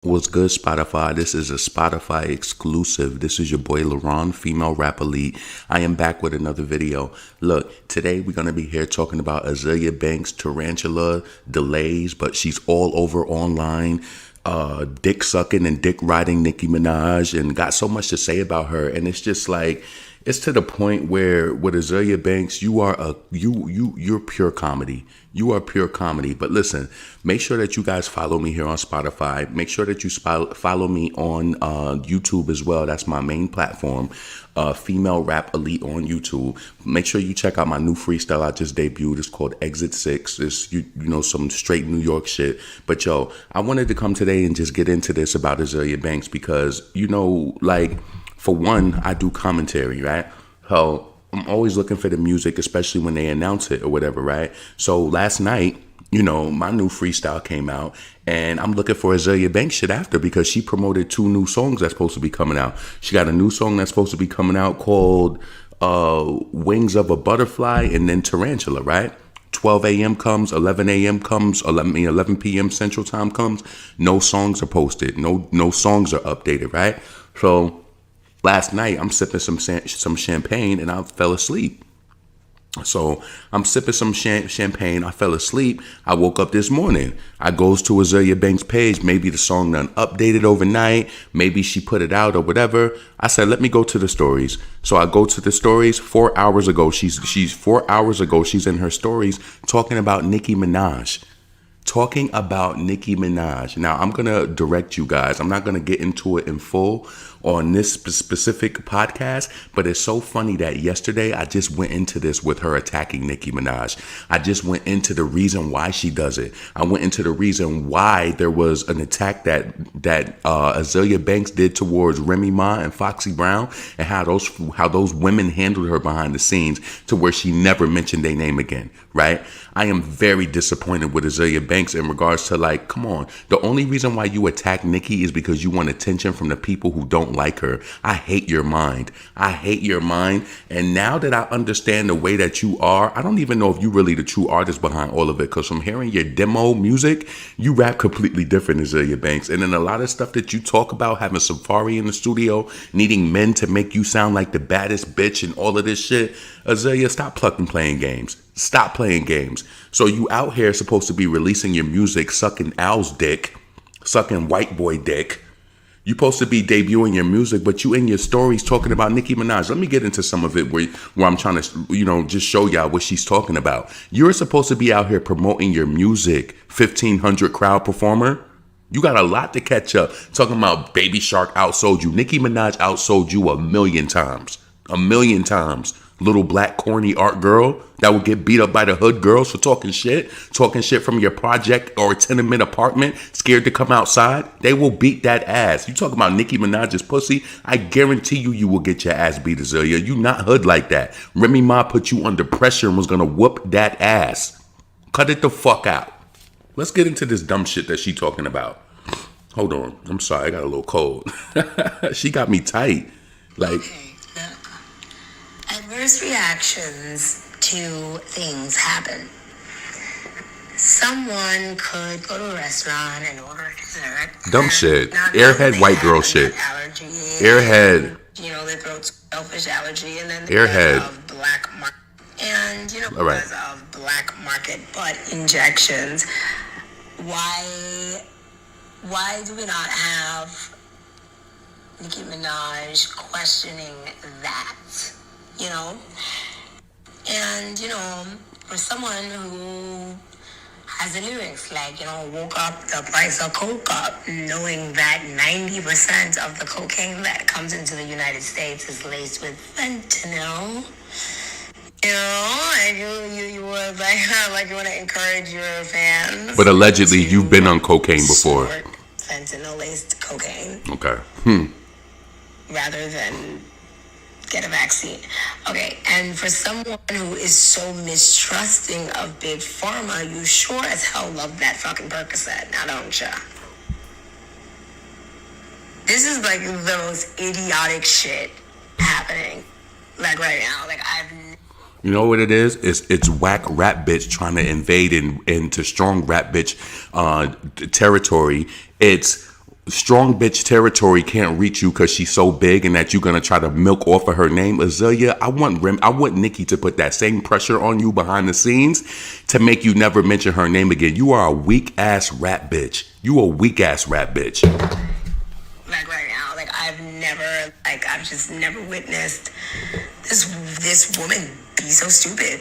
What's good, Spotify? This is a Spotify exclusive. This is your boy LaRon, female rap elite. I am back with another video. Look, today we're going to be here talking about Azealia Banks, Tarantula, delays, but she's all over online. Dick sucking and dick riding Nicki Minaj, and got so much to say about her. And it's just like, it's to the point where with Azealia Banks, you're pure comedy. You are pure comedy. But listen, make sure that you guys follow me here on Spotify. Make sure that you follow me on YouTube as well. That's my main platform. Female Rap Elite on YouTube. Make sure you check out my new freestyle I just debuted. It's called Exit 6. It's you know, some straight New York shit. But yo, I wanted to come today and just get into this about Azealia Banks because, you know, like, for one, I do commentary, right? So I'm always looking for the music, especially when they announce it or whatever, right? So last night, you know, my new freestyle came out, and I'm looking for Azealia Banks shit after because she promoted 2 new songs that's supposed to be coming out. She got a new song that's supposed to be coming out called Wings of a Butterfly, and then Tarantula, right? 12 a.m. comes, 11 a.m. comes, 11 p.m. Central Time comes. No songs are posted. No songs are updated, right? So last night, I'm sipping some champagne and I fell asleep. So I'm sipping some champagne. I fell asleep. I woke up this morning. I goes to Azealia Banks' page. Maybe the song done updated overnight. Maybe she put it out or whatever. I said, let me go to the stories. So I go to the stories 4 hours ago. She's 4 hours ago. She's in her stories talking about Nicki Minaj. Talking about Nicki Minaj. Now, I'm going to direct you guys. I'm not going to get into it in full on this specific podcast, but it's so funny that yesterday I just went into this with her attacking Nicki Minaj. I just went into the reason why she does it. I went into the reason why there was an attack that Azealia Banks did towards Remy Ma and Foxy Brown, and how those women handled her behind the scenes to where she never mentioned their name again, right? I am very disappointed with Azealia Banks in regards to, like, come on. The only reason why you attack Nicki is because you want attention from the people who don't like her. I hate your mind. I hate your mind. And now that I understand the way that you are, I don't even know if you really the true artist behind all of it. Because from hearing your demo music, you rap completely different, Azealia Banks. And then a lot of stuff that you talk about, having Safari in the studio, needing men to make you sound like the baddest bitch and all of this shit. Azealia, stop plucking playing games. Stop playing games. So you out here supposed to be releasing your music, sucking Al's dick, sucking white boy dick. You supposed to be debuting your music, but you in your stories talking about Nicki Minaj. Let me get into some of it where I'm trying to, you know, just show y'all what she's talking about. You're supposed to be out here promoting your music, 1,500 crowd performer. You got a lot to catch up. Talking about Baby Shark outsold you. Nicki Minaj outsold you 1,000,000 times. 1,000,000 times. Little black corny art girl that would get beat up by the hood girls for talking shit from your project or a tenement apartment, scared to come outside. They will beat that ass. You talk about Nicki Minaj's pussy, I guarantee you will get your ass beat, Azealia. You not hood like that. Remy Ma put you under pressure and was gonna whoop that ass. Cut it the fuck out. Let's get into this dumb shit that she talking about. Hold on, I'm sorry, I got a little cold. She got me tight. Like, adverse reactions to things happen. Someone could go to a restaurant and order a dessert. Dumb shit. Airhead white girl shit. Allergy. Airhead. You know, they throw selfish allergy, and then Airhead. Of black market. And, you know, all right, because of black market butt injections, why do we not have Nicki Minaj questioning that? You know, and, you know, for someone who has the lyrics, like, you know, woke up the price of coke up, knowing that 90% of the cocaine that comes into the United States is laced with fentanyl. You know, and you would like you want to encourage your fans. But allegedly, you've been on cocaine before. Fentanyl laced cocaine. Okay. Rather than get a vaccine. Okay, and for someone who is so mistrusting of Big Pharma, you sure as hell love that fucking Percocet, now don't ya? This is like the most idiotic shit happening, like right now. Like You know what it is? It's whack rap bitch trying to invade into strong rap bitch territory. It's strong bitch territory can't reach you because she's so big and that you're gonna try to milk off of her name. Azealia, I want Nicki to put that same pressure on you behind the scenes to make you never mention her name again. You are a weak ass rap bitch. You a weak ass rap bitch. Like right now, I've just never witnessed this woman be so stupid.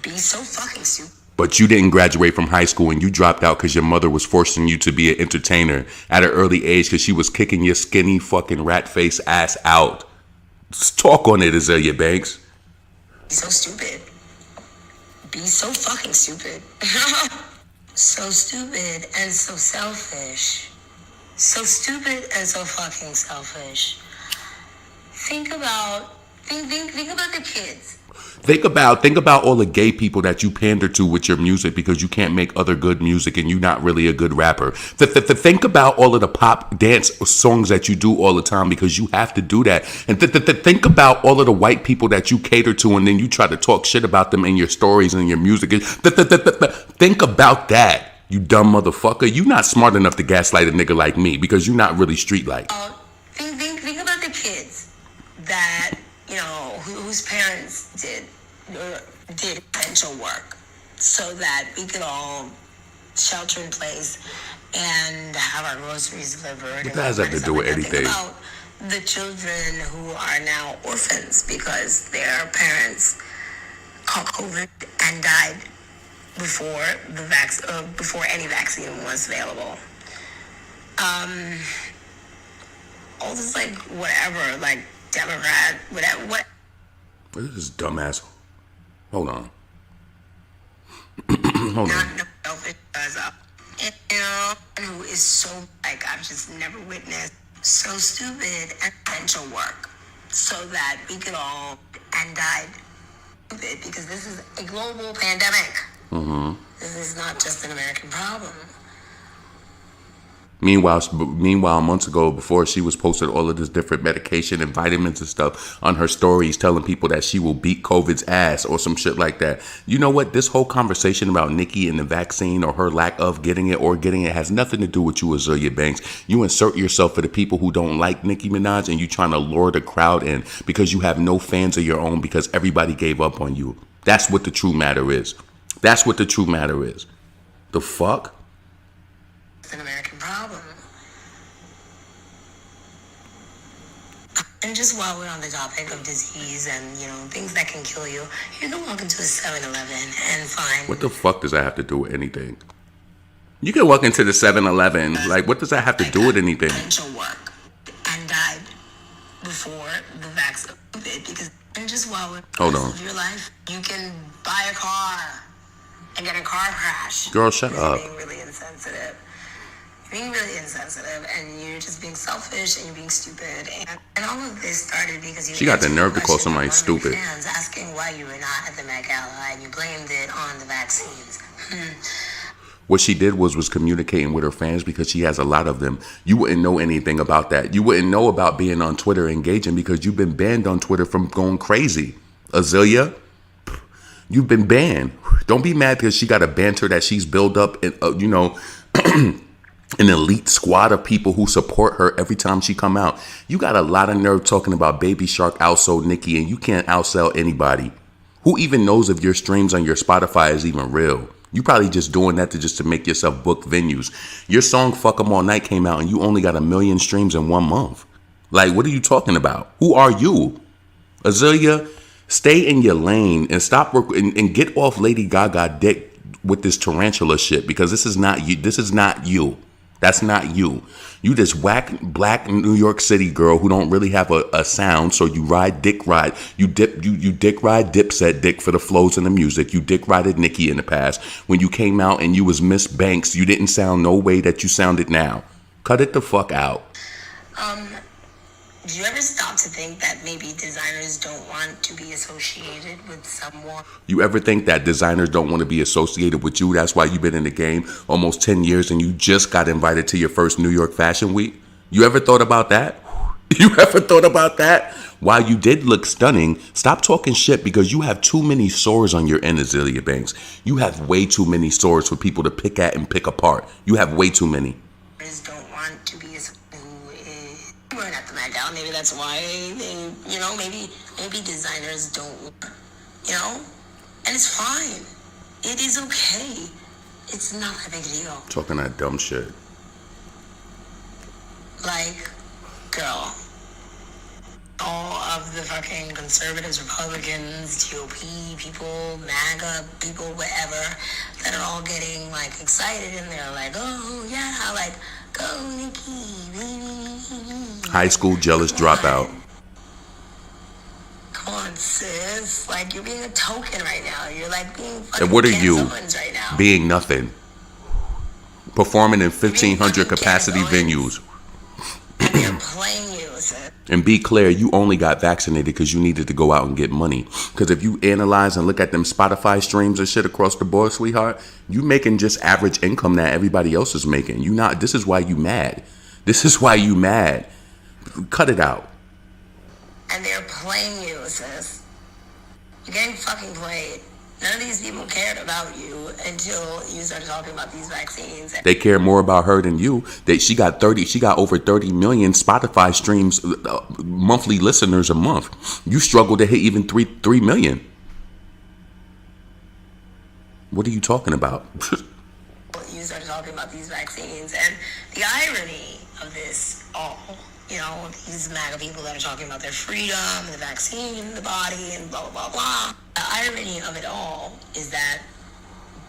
Be so fucking stupid. But you didn't graduate from high school and you dropped out because your mother was forcing you to be an entertainer at an early age because she was kicking your skinny fucking rat face ass out. Let's talk on it, Azealia Banks. Be so stupid. Be so fucking stupid. So stupid and so selfish. So stupid and so fucking selfish. Think about the kids. Think about all the gay people that you pander to with your music because you can't make other good music and you're not really a good rapper. Think about all of the pop dance songs that you do all the time because you have to do that. And think about all of the white people that you cater to and then you try to talk shit about them in your stories and your music. Think about that, you dumb motherfucker. You not smart enough to gaslight a nigga like me because you're not really street-like. Think about the kids that, whose parents did essential work so that we could all shelter in place and have our groceries delivered. What does that have to do with anything? Think about the children who are now orphans because their parents caught COVID and died before any vaccine was available. All this whatever, Democrat, whatever. What? This is dumbass. Hold on. Hold on. Who is so I've just never witnessed so stupid and essential work so that we could all and died because this is a global pandemic. Mm-hmm. This is not just an American problem. Meanwhile, months ago, before she was posted all of this different medication and vitamins and stuff on her stories, telling people that she will beat COVID's ass or some shit like that. You know what? This whole conversation about Nicki and the vaccine or her lack of getting it has nothing to do with you, Azealia Banks. You insert yourself for the people who don't like Nicki Minaj and you trying to lure the crowd in because you have no fans of your own because everybody gave up on you. That's what the true matter is. That's what the true matter is. The fuck? It's an American problem. And just while we're on the topic of disease and, things that can kill you, you can walk into a 7-Eleven and find... What the fuck does that have to do with anything? You can walk into the 7-Eleven. What does that have to do with anything? Essential work and died before the vaccine. Because just while we're hold on. Your life, you can buy a car and get a car crash. Girl, shut up. Being really insensitive. Being really insensitive, and you're just being selfish and you're being stupid. And all of this started because she got the nerve to call somebody stupid. Fans asking why you were not at the Met Gala and you blamed it on the vaccines. What she did was communicating with her fans because she has a lot of them. You wouldn't know anything about that. You wouldn't know about being on Twitter engaging because you've been banned on Twitter from going crazy. Azealia, you've been banned. Don't be mad because she got a banter that she's built up and an elite squad of people who support her every time she come out. You got a lot of nerve talking about Baby Shark outsold Nicki and you can't outsell anybody. Who even knows if your streams on your Spotify is even real? You probably just doing that to make yourself book venues. Your song Fuck 'Em All Night came out and you only got 1 million streams in 1 month. What are you talking about? Who are you? Azealia, stay in your lane and stop and get off Lady Gaga dick with this tarantula shit because this is not you. This is not you. That's not you. You this whack black New York City girl who don't really have a sound. So you ride dick ride. You dick ride Dipset dick for the flows and the music. You dick rided Nicki in the past. When you came out and you was Miss Banks, you didn't sound no way that you sounded now. Cut it the fuck out. Do you ever stop to think that maybe designers don't want to be associated with someone? You ever think that designers don't want to be associated with you? That's why you've been in the game almost 10 years and you just got invited to your first New York Fashion Week? You ever thought about that? You ever thought about that? While you did look stunning, stop talking shit because you have too many sores on your end, Azealia Banks. You have way too many sores for people to pick at and pick apart. You have way too many. Don't want want to be someone who is wearing at the Met Gala. Maybe that's why they, maybe designers don't, and it's fine. It is okay. It's not a big deal. Talking that dumb shit. Like, girl, all of the fucking conservatives, Republicans, GOP people, MAGA people, whatever, that are all getting like excited and they're like, oh yeah, like, go Nicki. High school jealous dropout. Come on, sis. Like, you're being a token right now. You're like being fucking And what are Ken you? Owens right now. Being nothing. Performing in 1,500 capacity venues. And they're playing you, sis. And be clear, you only got vaccinated because you needed to go out and get money. Because if you analyze and look at them Spotify streams and shit across the board, sweetheart, you making just average income that everybody else is making. You not. This is why you mad. This is why you mad. Cut it out. And they're playing you, sis. You're getting fucking played. None of these people cared about you until you started talking about these vaccines. They care more about her than you. She got over 30 million Spotify streams, monthly listeners a month. You struggle to hit even 3 million. What are you talking about? You started talking about these vaccines, and the irony of this all, these MAGA people that are talking about their freedom and the vaccine, the body, and blah, blah, blah, blah. The irony of it all is that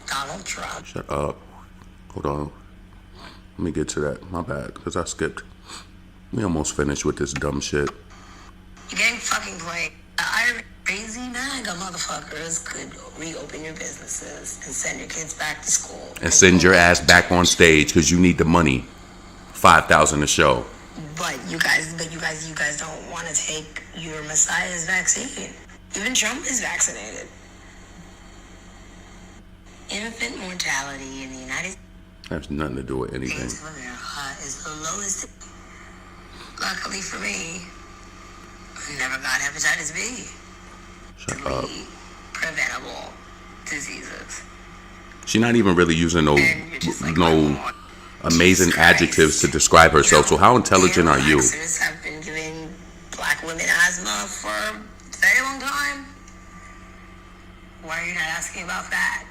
Donald Trump... Shut up. Hold on. Let me get to that. My bad, because I skipped. We almost finished with this dumb shit. You're getting fucking played. The irony, crazy MAGA motherfuckers could reopen your businesses and send your kids back to school. And send your ass back on stage because you need the money. $5,000 a show. But you guys don't want to take your Messiah's vaccine. Even Trump is vaccinated. Infant mortality in the United States Has nothing to do with anything. of America is the lowest. Luckily for me, I never got hepatitis B. Shut up. Three preventable diseases. She's not even really using no Oh, amazing Jesus adjectives Christ. to describe herself. So how intelligent are you? Vaxxers have been giving black women asthma for a very long time. Why are you not asking about that?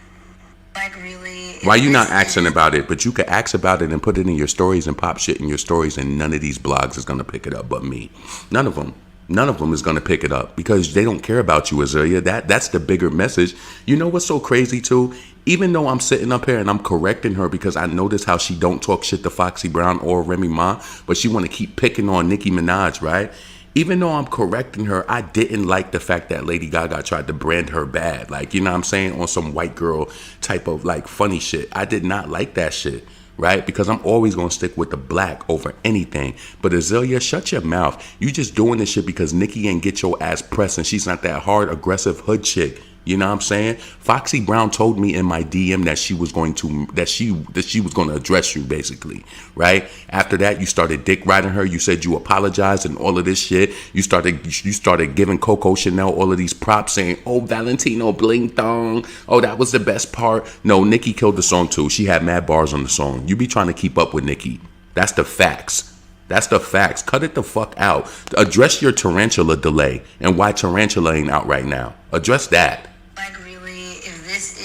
Like, really? Why you not asking about it? But you could ask about it and put it in your stories and pop shit in your stories, and none of these blogs is going to pick it up but me. None of them. None of them is going to pick it up because they don't care about you, Azealia. That's the bigger message. You know what's so crazy too? Even though I'm sitting up here and I'm correcting her because I notice how she don't talk shit to Foxy Brown or Remy Ma, but she want to keep picking on Nicki Minaj, right? Even though I'm correcting her, I didn't like the fact that Lady Gaga tried to brand her bad. Like, you know what I'm saying? On some white girl type of like funny shit. I did not like that shit. Right? Because I'm always going to stick with the black over anything. But Azealia, shut your mouth. You just doing this shit because Nicki ain't get your ass pressed and she's not that hard, aggressive hood chick. You know what I'm saying? Foxy Brown told me in my DM that she was going to address you, basically, right? After that, you started dick riding her. You said you apologized and all of this shit. You started giving Coco Chanel all of these props, saying, "Oh, Valentino bling thong. Oh, that was the best part." No, Nicki killed the song too. She had mad bars on the song. You be trying to keep up with Nicki. That's the facts. That's the facts. Cut it the fuck out. Address your Tarantula delay and why Tarantula ain't out right now. Address that. Like, really, if this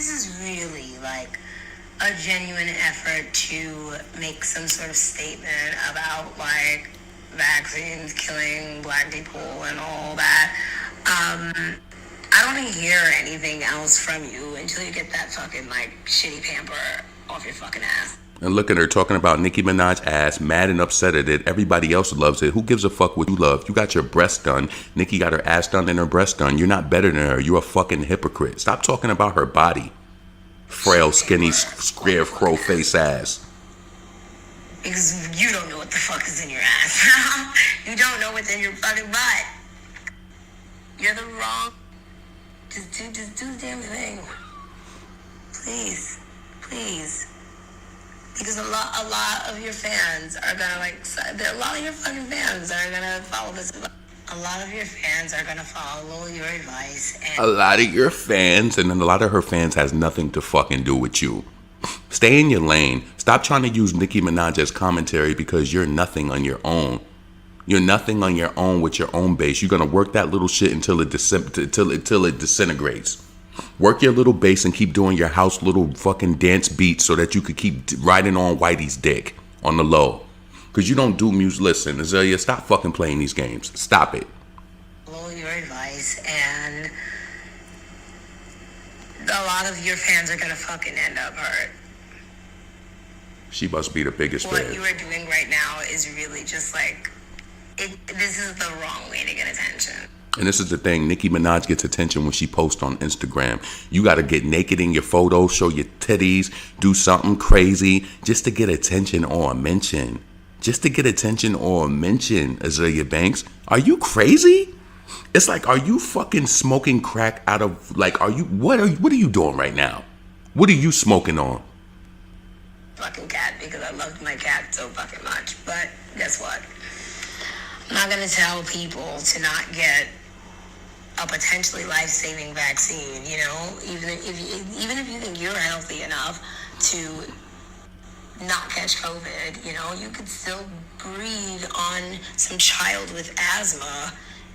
is really like a genuine effort to make some sort of statement about like vaccines killing black people and all that, I don't want to hear anything else from you until you get that fucking like shitty pamper off your fucking ass. And look at her talking about Nicki Minaj ass, mad and upset at it. Everybody else loves it. Who gives a fuck what you love? You got your breast done. Nicki got her ass done and her breast done. You're not better than her. You're a fucking hypocrite. Stop talking about her body. Frail, skinny, scarecrow face ass. Because you don't know what the fuck is in your ass. You don't know what's in your fucking butt. You're the wrong. Just do the damn thing. Please. Because a lot of your fans are gonna a lot of your fucking fans are gonna follow this. A lot of your fans are gonna follow your advice. And a lot of your fans, and then a lot of her fans has nothing to fucking do with you. Stay in your lane. Stop trying to use Nicki Minaj as commentary because you're nothing on your own. You're nothing on your own with your own bass. You're gonna work that little shit until it disintegrates. Work your little bass and keep doing your house little fucking dance beats so that you could keep riding on Whitey's dick on the low. Cause you don't do music. Listen, Azealia, stop fucking playing these games. Stop it. Follow your advice, and a lot of your fans are gonna fucking end up hurt. She must be the biggest fan. What you are doing right now is really just like, this is the wrong way to get attention. And this is the thing, Nicki Minaj gets attention when she posts on Instagram. You got to get naked in your photos, show your titties, do something crazy just to get attention or a mention. Just to get attention or a mention, Azealia Banks. Are you crazy? It's like, are you fucking smoking crack out of, like, what are you doing right now? What are you smoking on? Fucking cat, because I loved my cat so fucking much. But guess what? I'm not gonna tell people to not get a potentially life-saving vaccine, you know, even if you think you're healthy enough to not catch COVID, you know, you could still breathe on some child with asthma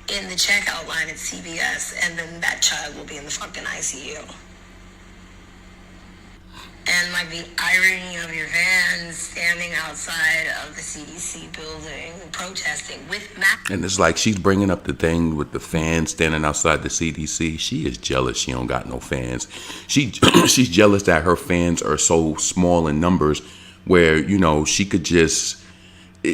in the checkout line at CVS, and then that child will be in the fucking ICU. And like the irony of your fans standing outside of the CDC building protesting with masks. And it's like she's bringing up the thing with the fans standing outside the CDC. She is jealous she don't got no fans. She's jealous that her fans are so small in numbers where, you know, she could just,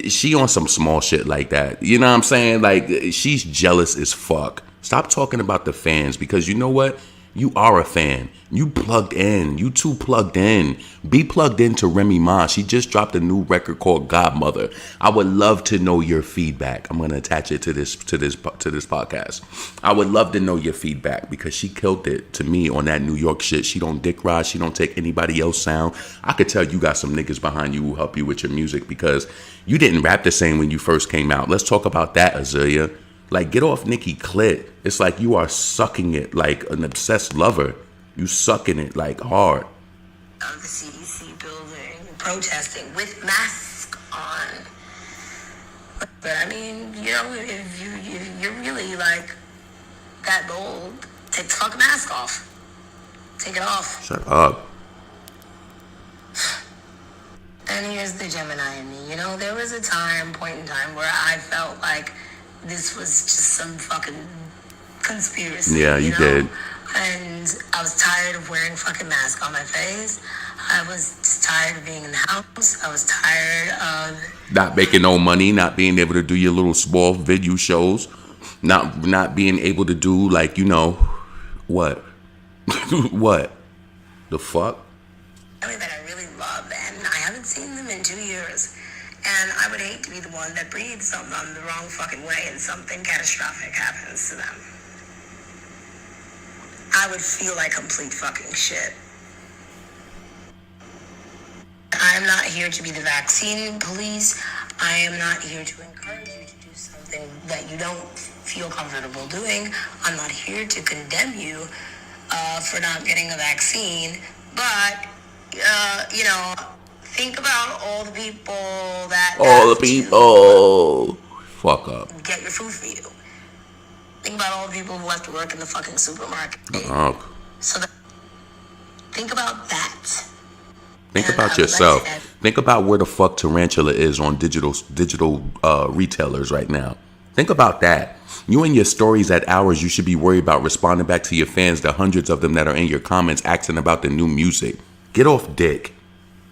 she on some small shit like that. You know what I'm saying? Like, she's jealous as fuck. Stop talking about the fans, because you know what? You are a fan. You plugged in. You too plugged in. Be plugged into Remy Ma. She just dropped a new record called Godmother. I would love to know your feedback. I'm gonna attach it to this podcast. I would love to know your feedback because she killed it to me on that New York shit. She don't dick ride. She don't take anybody else sound. I could tell you got some niggas behind you who help you with your music because you didn't rap the same when you first came out. Let's talk about that, Azealia. Like, get off Nicki clit. It's like you are sucking it like an obsessed lover. You sucking it like hard. Of the CDC building protesting with masks on. But I mean, you know, if you're really like that bold, take the fucking mask off. Take it off. Shut up. And here's the Gemini in me. You know, there was a point in time where I felt like this was just some fucking conspiracy. Yeah, you know? did. And I was tired of wearing fucking mask on my face. I was just tired of being in the house. I was tired of not making no money, not being able to do your little small video shows, not being able to do, like, you know, what? What? The fuck? That I really love, and I haven't seen them in 2 years. And I would hate to be the one that breathes something on the wrong fucking way and something catastrophic happens to them. I would feel like complete fucking shit. I am not here to be the vaccine police. I am not here to encourage you to do something that you don't feel comfortable doing. I'm not here to condemn you for not getting a vaccine. But, you know, think about all the people that fuck up. Get your food for you. Think about all the people who have to work in the fucking supermarket. So think about that. Think about yourself. Think about where the fuck Tarantula is on digital retailers right now. Think about that. You and your stories at hours, you should be worried about responding back to your fans, the hundreds of them that are in your comments asking about the new music. Get off dick.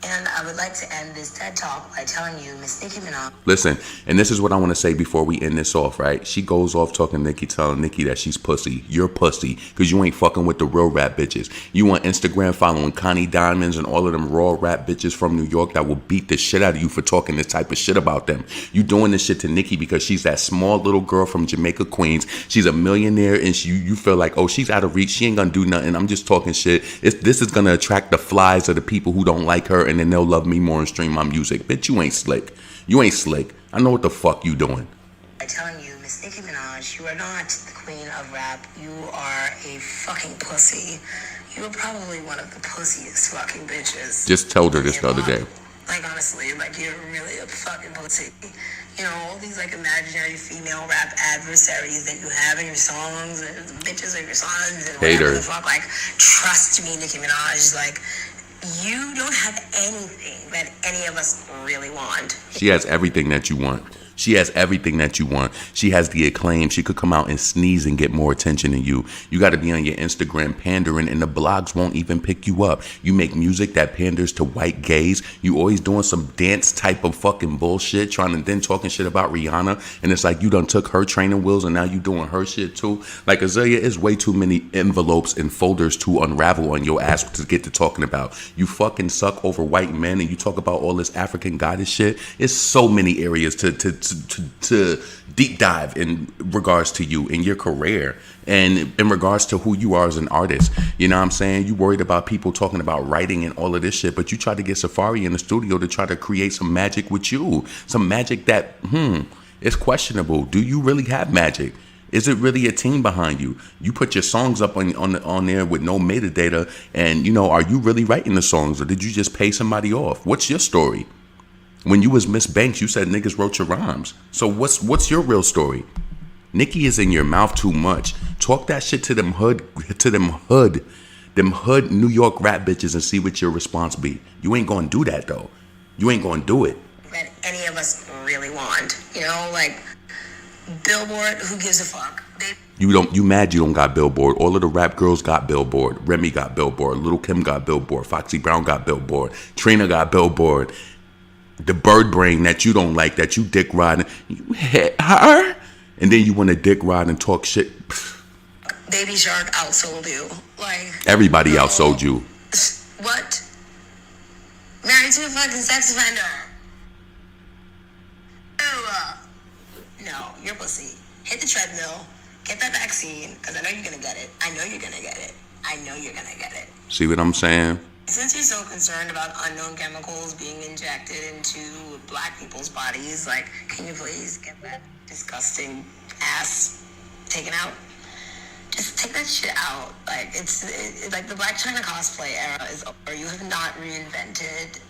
And I would like to end this TED Talk by telling you, Miss Nicki Minaj. Listen, and this is what I want to say before we end this off, right? She goes off talking to Nicki, telling Nicki that she's pussy. You're pussy because you ain't fucking with the real rap bitches. You on Instagram following Connie Diamonds and all of them raw rap bitches from New York that will beat the shit out of you for talking this type of shit about them. You doing this shit to Nicki because she's that small little girl from Jamaica, Queens. She's a millionaire and you feel like, oh, she's out of reach. She ain't gonna do nothing. I'm just talking shit. This is gonna attract the flies of the people who don't like her, and then they'll love me more and stream my music. Bitch, you ain't slick. You ain't slick. I know what the fuck you doing. I'm telling you, Miss Nicki Minaj, you are not the queen of rap. You are a fucking pussy. you were probably one of the pussiest fucking bitches. Just told her this the other day. Like, honestly, like, you're really a fucking pussy. You know, all these, like, imaginary female rap adversaries that you have in your songs, and bitches are your sons, and whatever the fuck. Like, trust me, Nicki Minaj, like, you don't have anything that any of us really want. She has everything that you want. She has everything that you want. She has the acclaim. She could come out and sneeze and get more attention than you. You got to be on your Instagram pandering, and the blogs won't even pick you up. You make music that panders to white gays. You always doing some dance type of fucking bullshit, trying to then talking shit about Rihanna. And it's like you done took her training wheels and now you doing her shit too. Like, Azealia, is way too many envelopes and folders to unravel on your ass to get to talking about. You fucking suck over white men and you talk about all this African goddess shit. It's so many areas to deep dive in regards to you and your career and in regards to who you are as an artist. You know what I'm saying? You worried about people talking about writing and all of this shit, but you tried to get Safari in the studio to try to create some magic with you. Some magic that, is questionable. Do you really have magic? Is it really a team behind you? You put your songs up on there with no metadata, and, you know, are you really writing the songs, or did you just pay somebody off? What's your story? When you was Miss Banks, you said niggas wrote your rhymes. So what's your real story? Nicki is in your mouth too much. Talk that shit to them hood New York rap bitches and see what your response be. You ain't gonna do that though. You ain't gonna do it. That any of us really want, you know, like Billboard. Who gives a fuck? You mad you don't got Billboard. All of the rap girls got Billboard. Remy got Billboard. Little Kim got Billboard. Foxy Brown got Billboard. Trina got Billboard. The bird brain that you don't like, that you dick riding, you hit her, and then you want to dick ride and talk shit. Baby Shark outsold you. Like, everybody outsold you. What? Married to a fucking sex offender. No, you're pussy. Hit the treadmill. Get that vaccine, because I know you're gonna get it. I know you're gonna get it. I know you're gonna get it. See what I'm saying? Since you're so concerned about unknown chemicals being injected into black people's bodies, like, can you please get that disgusting ass taken out? Just take that shit out. Like, it's like the Black China cosplay era is over. You have not reinvented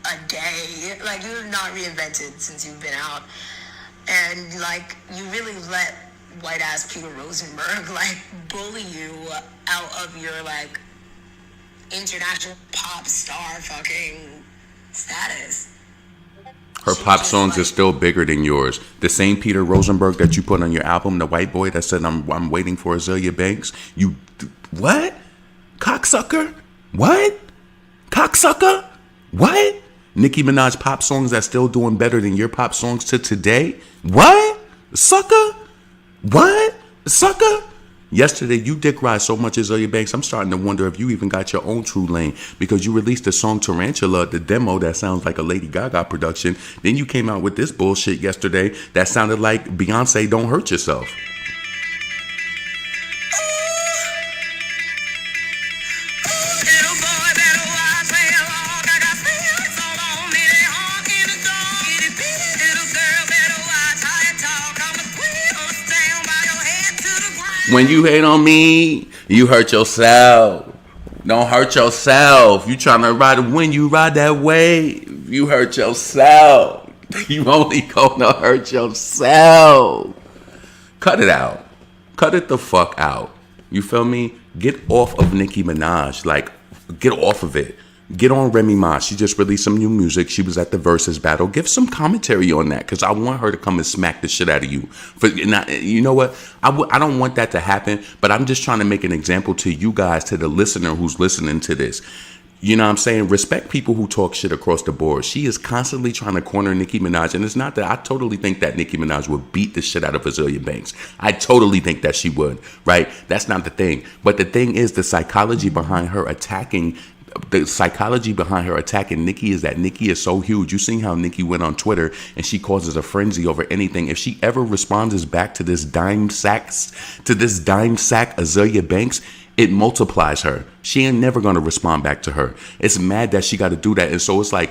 a day. Like, you have not reinvented since you've been out. And, like, you really let white ass Peter Rosenberg, like, bully you out of your, like, international pop star fucking status. Her pop songs are still bigger than yours. The same Peter Rosenberg that you put on your album, the white boy that said I'm waiting for Azealia Banks. You what? Cocksucker? What? Cocksucker? What? Nicki Minaj pop songs that's still doing better than your pop songs to today? What? Sucker? What? Sucker? Yesterday, you dick ride so much Azealia Banks, I'm starting to wonder if you even got your own true lane, because you released the song Tarantula, the demo that sounds like a Lady Gaga production. Then you came out with this bullshit yesterday that sounded like Beyonce Don't Hurt Yourself. When you hate on me, you hurt yourself. Don't hurt yourself. You trying to ride when you ride that wave, you hurt yourself. You only gonna hurt yourself. Cut it out. Cut it the fuck out. You feel me? Get off of Nicki Minaj. Like, get off of it. Get on Remy Ma. She just released some new music. She was at the Versus battle. Give some commentary on that, because I want her to come and smack the shit out of you. You know what? I don't want that to happen, but I'm just trying to make an example to you guys, to the listener who's listening to this. You know what I'm saying? Respect people who talk shit across the board. She is constantly trying to corner Nicki Minaj, and it's not that. I totally think that Nicki Minaj would beat the shit out of Azealia Banks. I totally think that she would, right? That's not the thing. But the thing is, the psychology behind her attacking Nicki is that Nicki is so huge. You seen how Nicki went on Twitter and she causes a frenzy over anything. If she ever responds back to this dime sack Azealia Banks, it multiplies her. She ain't never gonna respond back to her. It's mad that she got to do that. And so it's like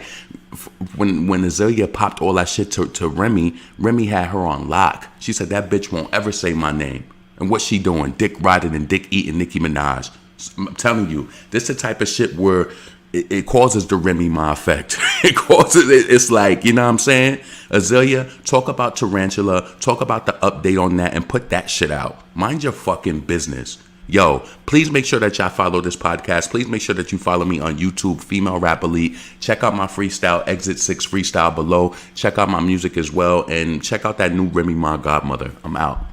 when Azealia popped all that shit to Remy had her on lock. She said that bitch won't ever say my name. And what's she doing? Dick riding and dick eating Nicki Minaj. I'm telling you, this is the type of shit where it causes the Remy Ma effect. It's like, you know what I'm saying? Azealia, talk about Tarantula, talk about the update on that, and put that shit out. Mind your fucking business. Yo, please make sure that y'all follow this podcast. Please make sure that you follow me on YouTube, Female Rap Elite. Check out my freestyle, Exit 6 freestyle below. Check out my music as well. And check out that new Remy Ma Godmother. I'm out.